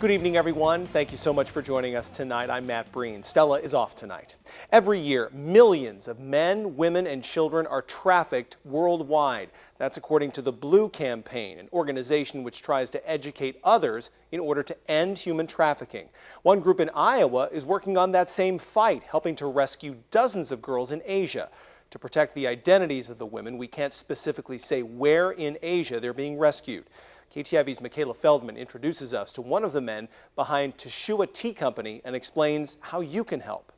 Good evening, everyone. Thank you so much for joining us tonight. I'm Matt Breen. Stella is off tonight. Every year, millions of men, women, and children are trafficked worldwide. That's according to the Blue Campaign, an organization which tries to educate others in order to end human trafficking. One group in Iowa is working on that same fight, helping to rescue dozens of girls in Asia. To protect the identities of the women, we can't specifically say where in Asia they're being rescued. KTIV's Michaela Feldman introduces us to one of the men behind Teshua Tea Company and explains how you can help.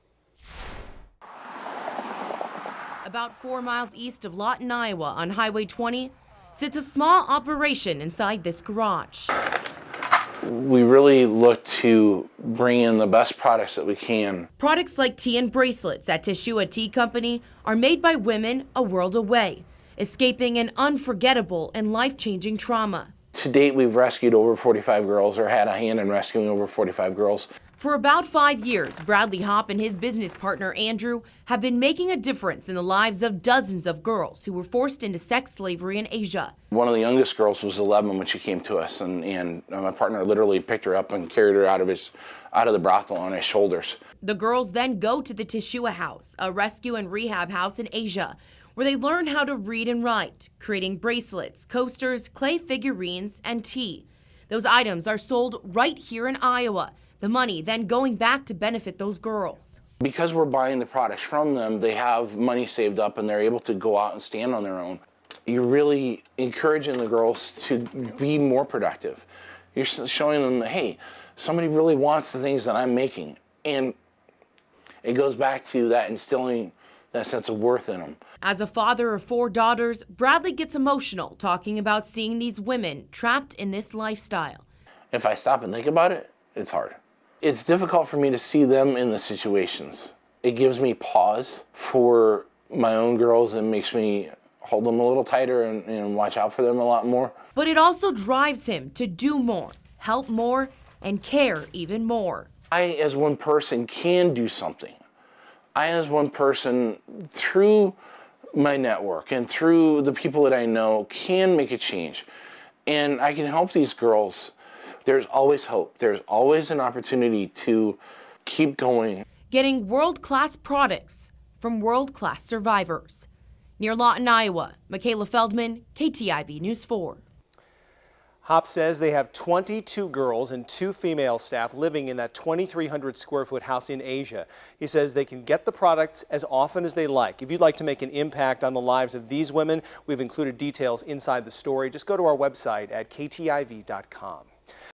About 4 miles east of Lawton, Iowa, on Highway 20, sits a small operation inside this garage. We really look to bring in the best products that we can. Products like tea and bracelets at Teshua Tea Company are made by women a world away, escaping an unforgettable and life-changing trauma. To date, we've rescued over 45 girls, or had a hand in rescuing over 45 girls. For about 5 years, Bradley Hopp and his business partner Andrew have been making a difference in the lives of dozens of girls who were forced into sex slavery in Asia. One of the youngest girls was 11 when she came to us, and my partner literally picked her up and carried her out of the brothel on his shoulders. The girls then go to the Teshua House, a rescue and rehab house in Asia, where they learn how to read and write, creating bracelets, coasters, clay figurines, and tea. Those items are sold right here in Iowa, the money then going back to benefit those girls. Because we're buying the products from them, they have money saved up and they're able to go out and stand on their own. You're really encouraging the girls to be more productive. You're showing them that, hey, somebody really wants the things that I'm making. And it goes back to that instilling that sense of worth in them. As a father of 4 daughters, Bradley gets emotional talking about seeing these women trapped in this lifestyle. If I stop and think about it, it's hard. It's difficult for me to see them in the situations. It gives me pause for my own girls and makes me hold them a little tighter and watch out for them a lot more. But it also drives him to do more, help more, and care even more. I, as one person, can do something. I, as one person, through my network and through the people that I know, can make a change. And I can help these girls. There's always hope. There's always an opportunity to keep going. Getting world-class products from world-class survivors. Near Lawton, Iowa, Michaela Feldman, KTIV News 4. Hopp says they have 22 girls and 2 female staff living in that 2,300 square foot house in Asia. He says they can get the products as often as they like. If you'd like to make an impact on the lives of these women, we've included details inside the story. Just go to our website at ktiv.com.